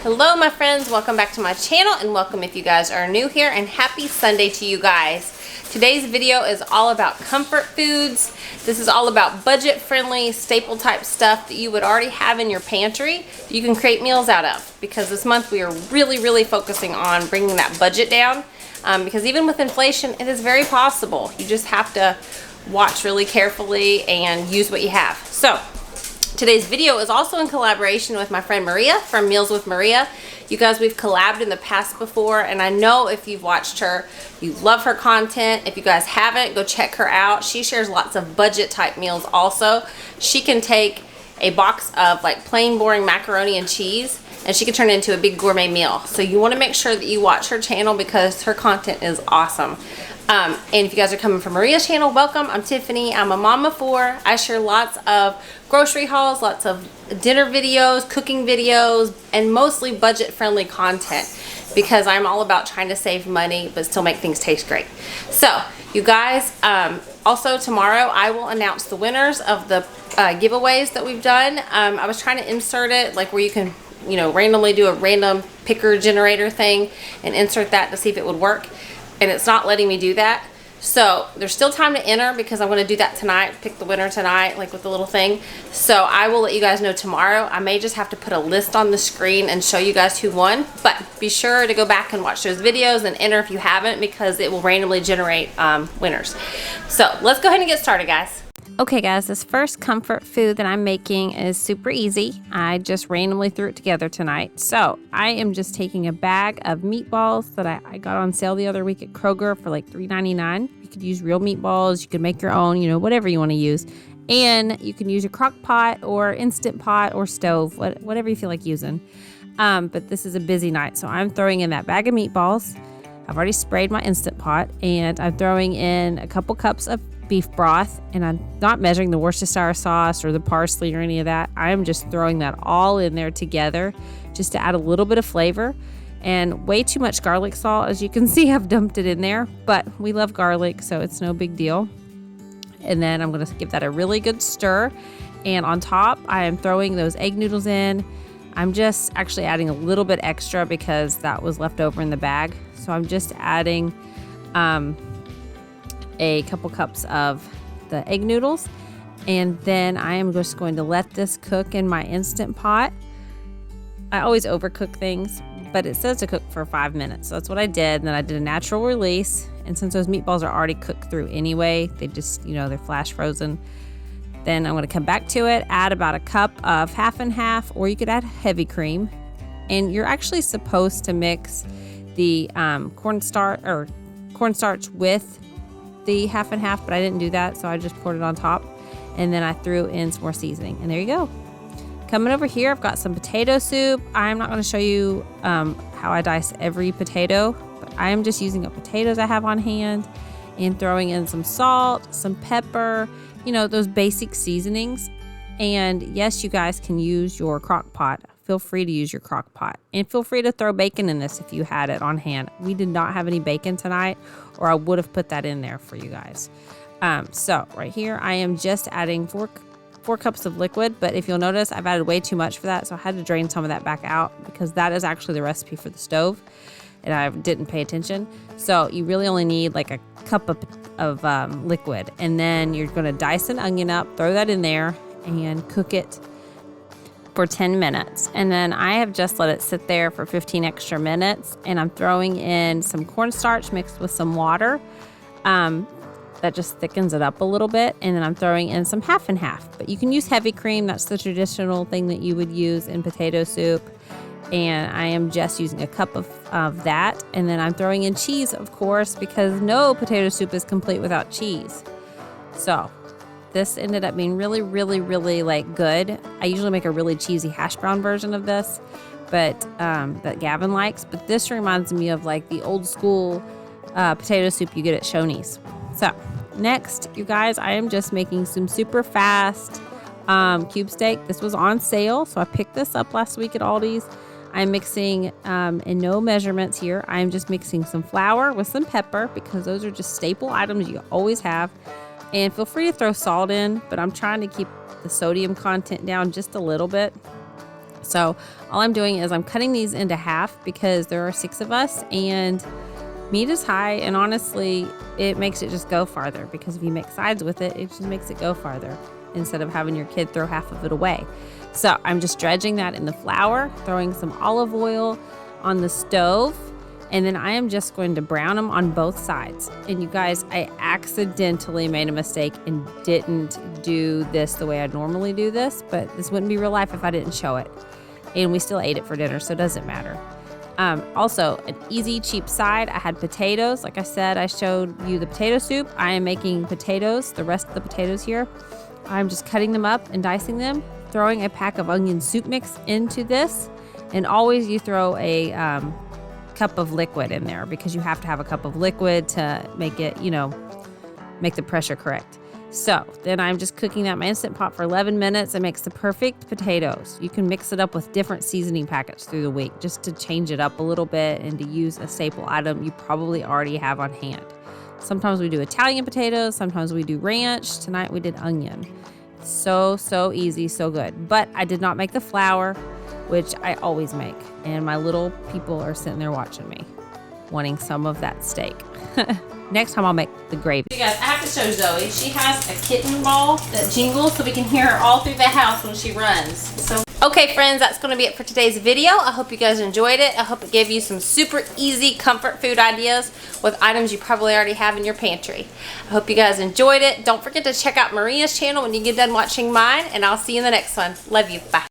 Hello my friends, welcome back to my channel and welcome if you guys are new here, and happy Sunday to you guys. Today's video is all about comfort foods. This is all about budget friendly staple type stuff that you would already have in your pantry that you can create meals out of, because this month we are really focusing on bringing that budget down, because even with inflation it is very possible. You just have to watch really carefully and use what you have. So today's video is also in collaboration with my friend Maria from Meals with Maria. You guys, we've collabed in the past before, and I know if you've watched her, you love her content. If you guys haven't, go check her out. She shares lots of budget type meals also. She can take a box of like plain boring macaroni and cheese and she can turn it into a big gourmet meal. So you want to make sure that you watch her channel because her content is awesome. And if you guys are coming from Maria's channel, welcome. I'm Tiffany. I'm a mom of 4. I share lots of grocery hauls, lots of dinner videos, cooking videos, and mostly budget-friendly content because I'm all about trying to save money but still make things taste great. So, you guys, also tomorrow I will announce the winners of the giveaways that we've done. I was trying to insert it like where you can, you know, randomly do a random picker generator thing and insert that to see if it would work. And it's not letting me do that. So there's still time to enter because I'm going to do that tonight, pick the winner tonight, like with the little thing. So I will let you guys know tomorrow. I may just have to put a list on the screen and show you guys who won, but be sure to go back and watch those videos and enter if you haven't, because it will randomly generate winners. So let's go ahead and get started, guys. Okay guys, this first comfort food that I'm making is super easy. I just randomly threw it together tonight. So I am just taking a bag of meatballs that I got on sale the other week at Kroger for like $3.99. You could use real meatballs, you could make your own, you know, whatever you want to use. And you can use a crock pot or instant pot or stove, whatever you feel like using. But this is a busy night, so I'm throwing in that bag of meatballs. I've already sprayed my instant pot, and I'm throwing in a couple cups of beef broth, and I'm not measuring the Worcestershire sauce or the parsley or any of that. I'm just throwing that all in there together just to add a little bit of flavor, and way too much garlic salt. As you can see, I've dumped it in there, but we love garlic, so it's no big deal. And then I'm going to give that a really good stir, and on top I am throwing those egg noodles in. I'm just actually adding a little bit extra because that was left over in the bag, so I'm just adding a couple cups of the egg noodles, and then I am just going to let this cook in my instant pot. I always overcook things, but it says to cook for 5 minutes, so that's what I did. And then I did a natural release, and since those meatballs are already cooked through anyway, they just, you know, they're flash frozen. Then I'm going to come back to it, add about a cup of half and half, or you could add heavy cream, and you're actually supposed to mix the cornstarch with the half and half, but I didn't do that, so I just poured it on top, and then I threw in some more seasoning, and there you go. Coming over here, I've got some potato soup. I'm not going to show you how I dice every potato, but I am just using up potatoes I have on hand and throwing in some salt, some pepper, you know, those basic seasonings. And yes, you guys can use your crock pot. Feel free to use your crock pot, and feel free to throw bacon in this if you had it on hand. We did not have any bacon tonight, or I would have put that in there for you guys. So right here, I am just adding four cups of liquid, but if you'll notice, I've added way too much for that, so I had to drain some of that back out because that is actually the recipe for the stove, and I didn't pay attention. So you really only need like a cup of liquid, and then you're going to dice an onion up, throw that in there, and cook it for 10 minutes. And then I have just let it sit there for 15 extra minutes, and I'm throwing in some cornstarch mixed with some water. That just thickens it up a little bit, and then I'm throwing in some half and half, but you can use heavy cream. That's the traditional thing that you would use in potato soup, and I am just using a cup of that. And then I'm throwing in cheese, of course, because no potato soup is complete without cheese. So this ended up being really like good. I usually make a really cheesy hash brown version of this, but that Gavin likes. But this reminds me of like the old school potato soup you get at Shoney's. So next, you guys, I am just making some super fast cube steak. This was on sale, so I picked this up last week at Aldi's. I'm mixing in no measurements here. I'm just mixing some flour with some pepper because those are just staple items you always have. And feel free to throw salt in, but I'm trying to keep the sodium content down just a little bit. So all I'm doing is I'm cutting these into half because there are 6 of us and meat is high, and honestly, it makes it just go farther because if you make sides with it, it just makes it go farther instead of having your kid throw half of it away. So I'm just dredging that in the flour, throwing some olive oil on the stove, and then I am just going to brown them on both sides. And you guys, I accidentally made a mistake and didn't do this the way I normally do this, but this wouldn't be real life if I didn't show it. And we still ate it for dinner, so it doesn't matter. Also, an easy, cheap side, I had potatoes. Like I said, I showed you the potato soup. I am making potatoes, the rest of the potatoes here. I'm just cutting them up and dicing them, throwing a pack of onion soup mix into this. And always you throw a cup of liquid in there because you have to have a cup of liquid to make it, make the pressure correct. So then I'm just cooking that in my Instant Pot for 11 minutes. It makes the perfect potatoes. You can mix it up with different seasoning packets through the week just to change it up a little bit and to use a staple item you probably already have on hand. Sometimes we do Italian potatoes, sometimes we do ranch. Tonight we did onion. So easy, so good. But I did not make the flour, which I always make. And my little people are sitting there watching me, wanting some of that steak. Next time I'll make the gravy. You guys, I have to show Zoe. She has a kitten ball that jingles so we can hear her all through the house when she runs. So, okay friends, that's going to be it for today's video. I hope you guys enjoyed it. I hope it gave you some super easy comfort food ideas with items you probably already have in your pantry. I hope you guys enjoyed it. Don't forget to check out Maria's channel when you get done watching mine, and I'll see you in the next one. Love you. Bye.